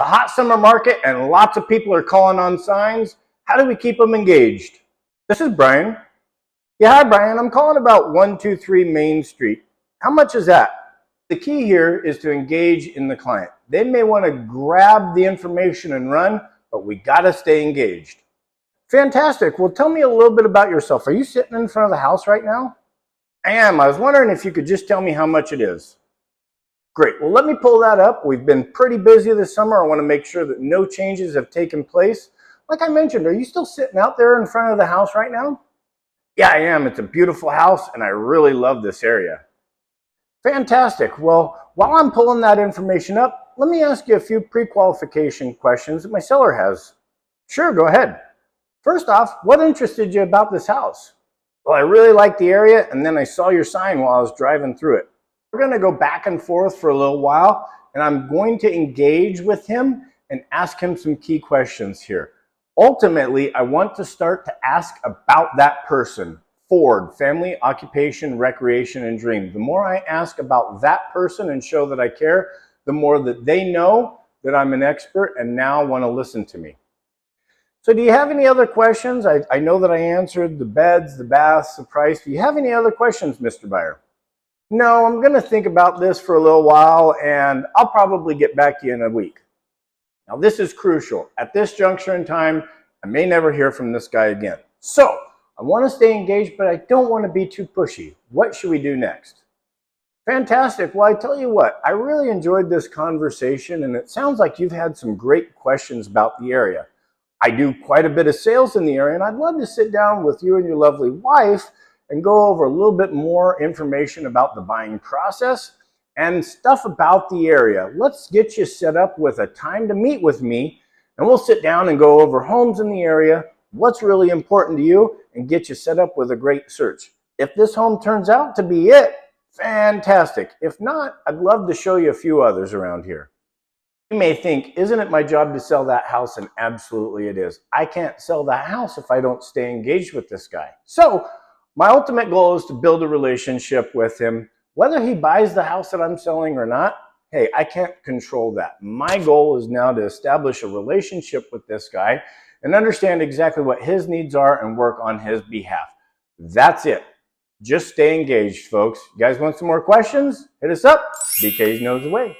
The hot summer market and lots of people are calling on signs. How do we keep them engaged? This is Brian. Yeah, hi Brian. I'm calling about 123 Main Street. How much is that? The key here is to engage in the client. They may want to grab the information and run, but we got to stay engaged. Fantastic. Well, tell me a little bit about yourself. Are you sitting in front of the house right now? I am. I was wondering if you could just tell me how much it is. Great. Well, let me pull that up. We've been pretty busy this summer. I want to make sure that no changes have taken place. Like I mentioned, are you still sitting out there in front of the house right now? Yeah, I am. It's a beautiful house and I really love this area. Fantastic. Well, while I'm pulling that information up, let me ask you a few pre-qualification questions that my seller has. Sure, go ahead. First off, what interested you about this house? Well, I really like the area and then I saw your sign while I was driving through it. We're going to go back and forth for a little while and I'm going to engage with him and ask him some key questions here. Ultimately, I want to start to ask about that person. Ford, family, occupation, recreation, and dream. The more I ask about that person and show that I care, the more that they know that I'm an expert and now want to listen to me. So do you have any other questions? I know that I answered the beds, the baths, the price. Do you have any other questions, Mr. Buyer? No, I'm going to think about this for a little while and I'll probably get back to you in a week. Now this is crucial. At this juncture in time, I may never hear from this guy again. So I want to stay engaged, but I don't want to be too pushy. What should we do next? Fantastic. Well, I tell you what, I really enjoyed this conversation and it sounds like you've had some great questions about the area. I do quite a bit of sales in the area and I'd love to sit down with you and your lovely wife and go over a little bit more information about the buying process and stuff about the area. Let's get you set up with a time to meet with me and we'll sit down and go over homes in the area, what's really important to you, and get you set up with a great search. If this home turns out to be it, fantastic. If not, I'd love to show you a few others around here. You may think, isn't it my job to sell that house? And absolutely it is. I can't sell that house if I don't stay engaged with this guy. So my ultimate goal is to build a relationship with him. Whether he buys the house that I'm selling or not, hey, I can't control that. My goal is now to establish a relationship with this guy and understand exactly what his needs are and work on his behalf. That's it. Just stay engaged, folks. You guys want some more questions? Hit us up. BK knows the way.